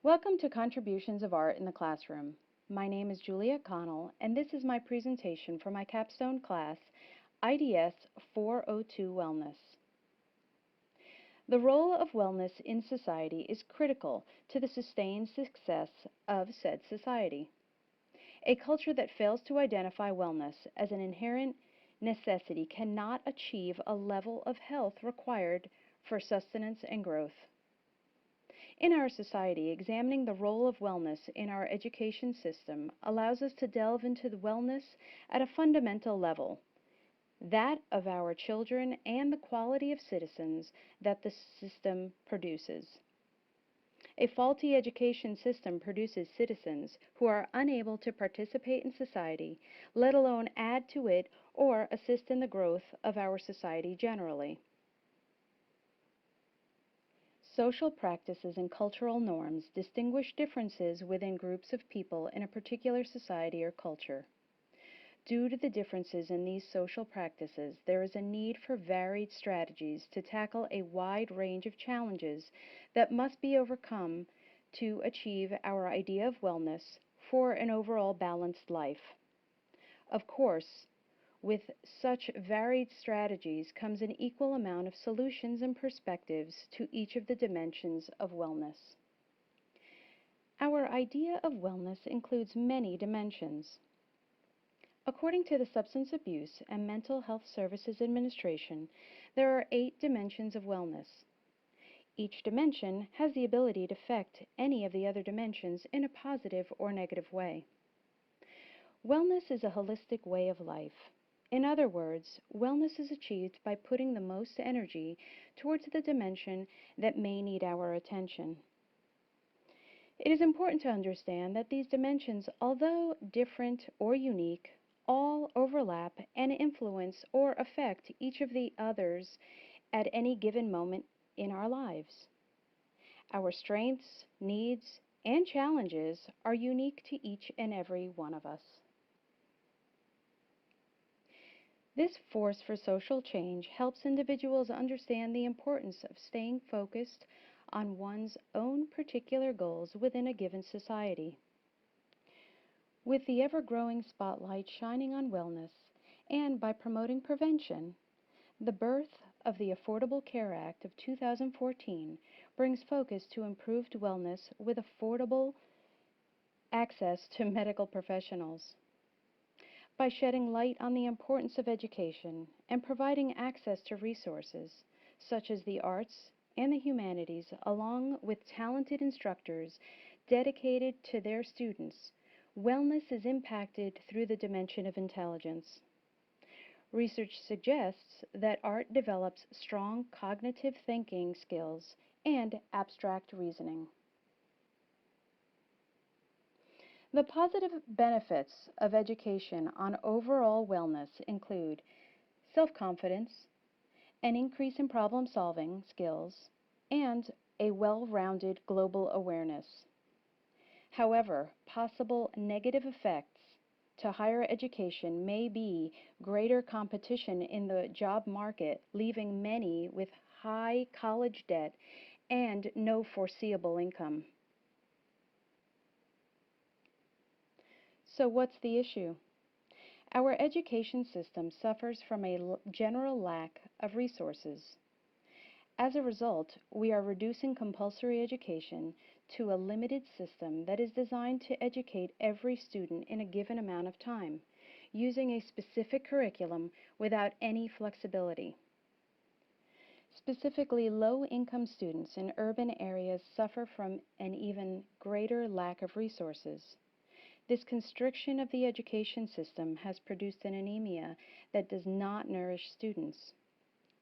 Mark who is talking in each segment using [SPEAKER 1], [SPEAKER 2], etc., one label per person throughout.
[SPEAKER 1] Welcome to Contributions of Art in the Classroom. My name is Julia Connell, and this is my presentation for my capstone class, IDS 402 Wellness. The role of wellness in society is critical to the sustained success of said society. A culture that fails to identify wellness as an inherent necessity cannot achieve a level of health required for sustenance and growth. In our society, examining the role of wellness in our education system allows us to delve into the wellness at a fundamental level, that of our children and the quality of citizens that the system produces. A faulty education system produces citizens who are unable to participate in society, let alone add to it or assist in the growth of our society generally. Social practices and cultural norms distinguish differences within groups of people in a particular society or culture. Due to the differences in these social practices, there is a need for varied strategies to tackle a wide range of challenges that must be overcome to achieve our idea of wellness for an overall balanced life. Of course, with such varied strategies comes an equal amount of solutions and perspectives to each of the dimensions of wellness. Our idea of wellness includes many dimensions. According to the Substance Abuse and Mental Health Services Administration, there are 8 dimensions of wellness. Each dimension has the ability to affect any of the other dimensions in a positive or negative way. Wellness is a holistic way of life. In other words, wellness is achieved by putting the most energy towards the dimension that may need our attention. It is important to understand that these dimensions, although different or unique, all overlap and influence or affect each of the others at any given moment in our lives. Our strengths, needs, and challenges are unique to each and every one of us. This force for social change helps individuals understand the importance of staying focused on one's own particular goals within a given society. With the ever-growing spotlight shining on wellness, and by promoting prevention, the birth of the Affordable Care Act of 2014 brings focus to improved wellness with affordable access to medical professionals. By shedding light on the importance of education and providing access to resources such as the arts and the humanities, along with talented instructors dedicated to their students, wellness is impacted through the dimension of intelligence. Research suggests that art develops strong cognitive thinking skills and abstract reasoning. The positive benefits of education on overall wellness include self-confidence, an increase in problem-solving skills, and a well-rounded global awareness. However, possible negative effects to higher education may be greater competition in the job market, leaving many with high college debt and no foreseeable income. So what's the issue? Our education system suffers from a general lack of resources. As a result, we are reducing compulsory education to a limited system that is designed to educate every student in a given amount of time, using a specific curriculum without any flexibility. Specifically, low-income students in urban areas suffer from an even greater lack of resources. This constriction of the education system has produced an anemia that does not nourish students.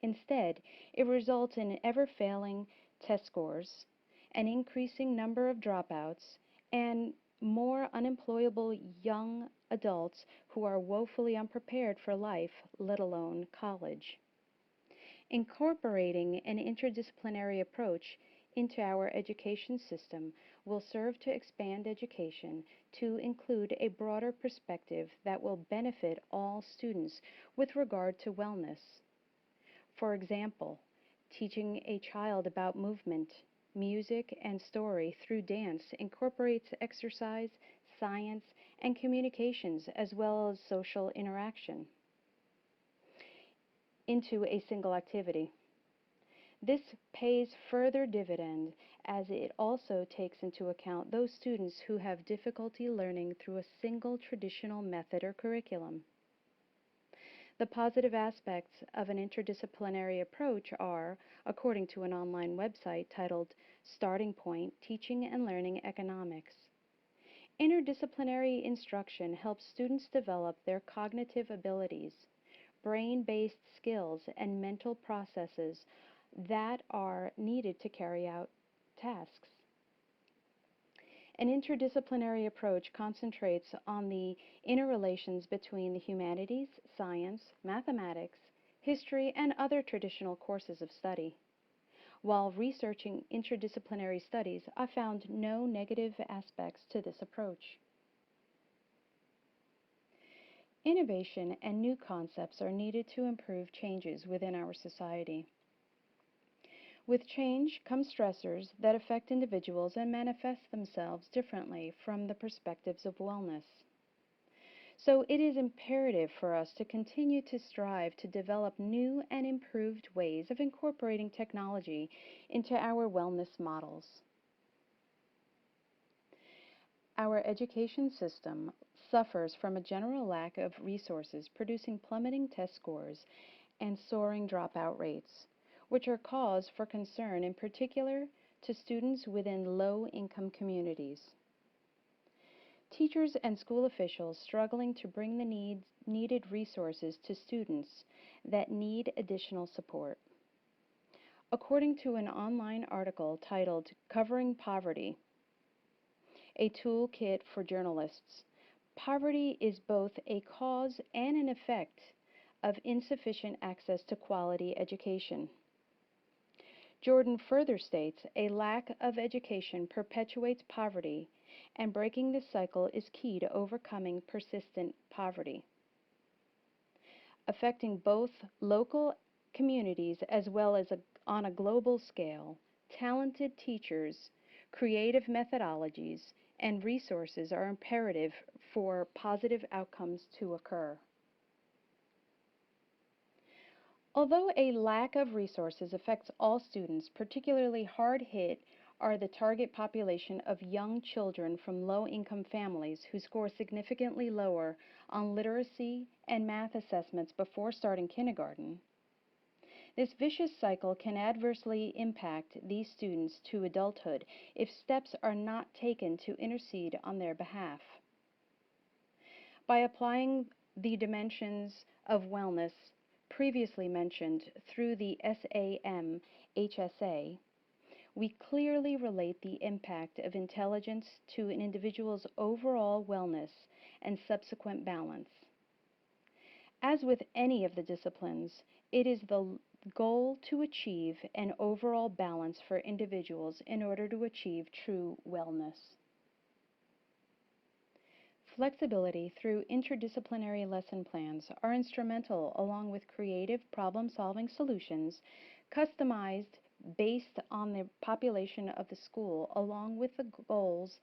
[SPEAKER 1] Instead, it results in ever-failing test scores, an increasing number of dropouts, and more unemployable young adults who are woefully unprepared for life, let alone college. Incorporating an interdisciplinary approach into our education system will serve to expand education to include a broader perspective that will benefit all students with regard to wellness. For example, teaching a child about movement music, and story through dance incorporates exercise, science, and communications, as well as social interaction, into a single activity. This pays further dividend as it also takes into account those students who have difficulty learning through a single traditional method or curriculum. The positive aspects of an interdisciplinary approach are, according to an online website titled Starting Point Teaching and Learning Economics, interdisciplinary instruction helps students develop their cognitive abilities, brain-based skills, and mental processes that are needed to carry out tasks. An interdisciplinary approach concentrates on the interrelations between the humanities, science, mathematics, history, and other traditional courses of study. While researching interdisciplinary studies, I found no negative aspects to this approach. Innovation and new concepts are needed to improve changes within our society. With change come stressors that affect individuals and manifest themselves differently from the perspectives of wellness. So it is imperative for us to continue to strive to develop new and improved ways of incorporating technology into our wellness models. Our education system suffers from a general lack of resources, producing plummeting test scores and soaring dropout rates, which are cause for concern in particular to students within low-income communities. Teachers and school officials struggling to bring the needed resources to students that need additional support. According to an online article titled Covering Poverty, a toolkit for journalists, poverty is both a cause and an effect of insufficient access to quality education. Jordan further states a lack of education perpetuates poverty, and breaking this cycle is key to overcoming persistent poverty. Affecting both local communities as well as on a global scale, talented teachers, creative methodologies, and resources are imperative for positive outcomes to occur. Although a lack of resources affects all students, particularly hard hit are the target population of young children from low-income families who score significantly lower on literacy and math assessments before starting kindergarten. This vicious cycle can adversely impact these students to adulthood if steps are not taken to intercede on their behalf. By applying the dimensions of wellness previously mentioned through the SAM-HSA, we clearly relate the impact of intelligence to an individual's overall wellness and subsequent balance. As with any of the disciplines, it is the goal to achieve an overall balance for individuals in order to achieve true wellness. Flexibility through interdisciplinary lesson plans are instrumental along with creative problem-solving solutions customized based on the population of the school along with the goals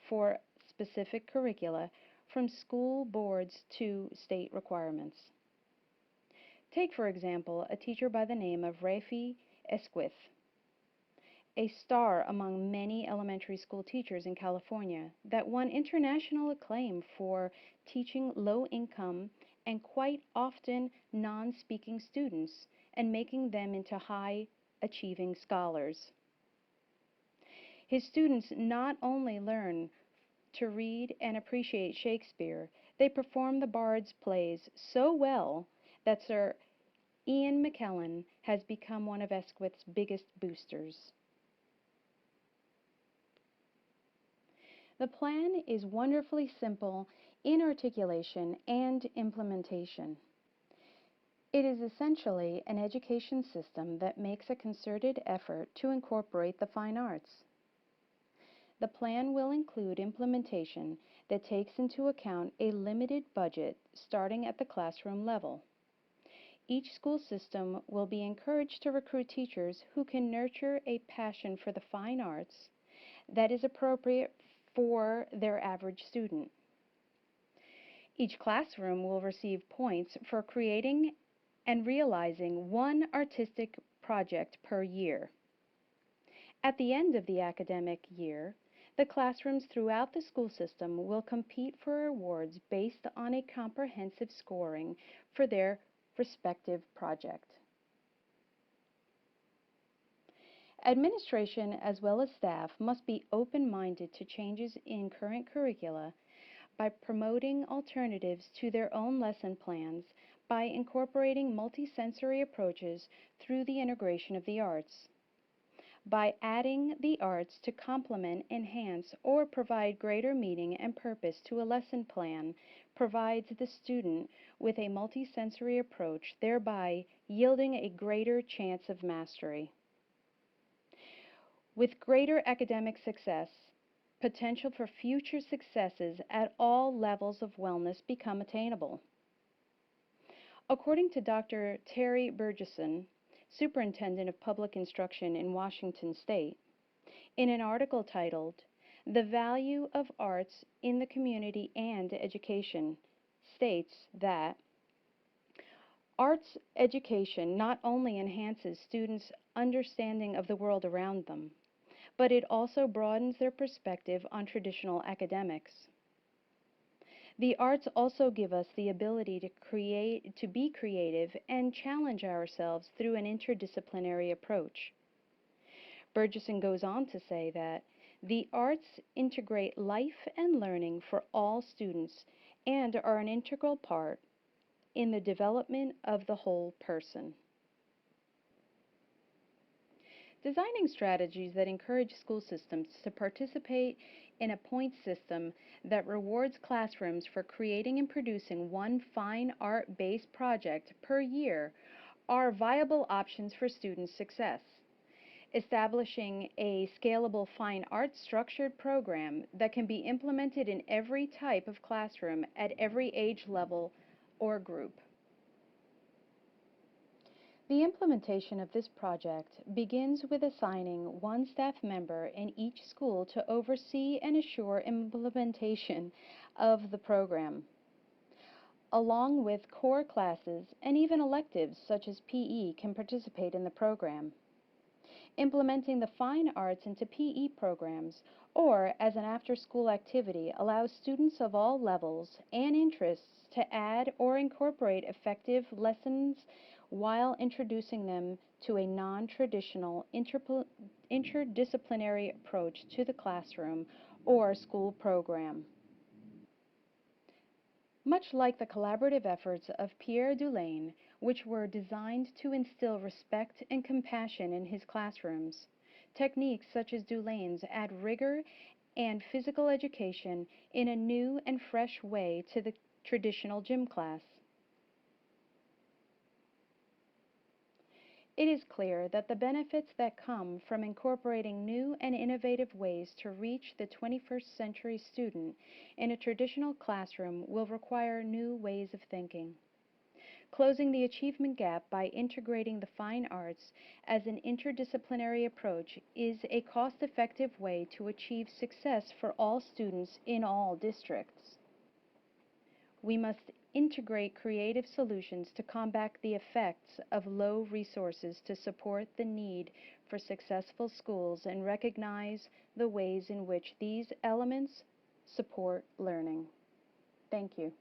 [SPEAKER 1] for specific curricula from school boards to state requirements. Take, for example, a teacher by the name of Rafi Esquith, a star among many elementary school teachers in California that won international acclaim for teaching low-income and quite often non-speaking students and making them into high-achieving scholars. His students not only learn to read and appreciate Shakespeare, they perform the Bard's plays so well that Sir Ian McKellen has become one of Esquith's biggest boosters. The plan is wonderfully simple in articulation and implementation. It is essentially an education system that makes a concerted effort to incorporate the fine arts. The plan will include implementation that takes into account a limited budget starting at the classroom level. Each school system will be encouraged to recruit teachers who can nurture a passion for the fine arts that is appropriate for their average student. Each classroom will receive points for creating and realizing one artistic project per year. At the end of the academic year, the classrooms throughout the school system will compete for awards based on a comprehensive scoring for their respective project. Administration as well as staff must be open-minded to changes in current curricula by promoting alternatives to their own lesson plans by incorporating multisensory approaches through the integration of the arts. By adding the arts to complement, enhance, or provide greater meaning and purpose to a lesson plan provides the student with a multisensory approach, thereby yielding a greater chance of mastery. With greater academic success, potential for future successes at all levels of wellness become attainable. According to Dr. Terry Burgesson, Superintendent of Public Instruction in Washington State, in an article titled, "The Value of Arts in the Community and Education," states that arts education not only enhances students' understanding of the world around them, but it also broadens their perspective on traditional academics. The arts also give us the ability to be creative and challenge ourselves through an interdisciplinary approach. Burgesson goes on to say that the arts integrate life and learning for all students and are an integral part in the development of the whole person. Designing strategies that encourage school systems to participate in a point system that rewards classrooms for creating and producing one fine art-based project per year are viable options for student success. Establishing a scalable fine arts structured program that can be implemented in every type of classroom at every age level or group. The implementation of this project begins with assigning one staff member in each school to oversee and assure implementation of the program, along with core classes and even electives such as PE can participate in the program. Implementing the fine arts into PE programs or as an after-school activity allows students of all levels and interests to add or incorporate effective lessons while introducing them to a non-traditional interdisciplinary approach to the classroom or school program. Much like the collaborative efforts of Pierre Dulain, which were designed to instill respect and compassion in his classrooms, techniques such as Dulain's add rigor and physical education in a new and fresh way to the traditional gym class. It is clear that the benefits that come from incorporating new and innovative ways to reach the 21st century student in a traditional classroom will require new ways of thinking. Closing the achievement gap by integrating the fine arts as an interdisciplinary approach is a cost-effective way to achieve success for all students in all districts. We must integrate creative solutions to combat the effects of low resources to support the need for successful schools and recognize the ways in which these elements support learning. Thank you.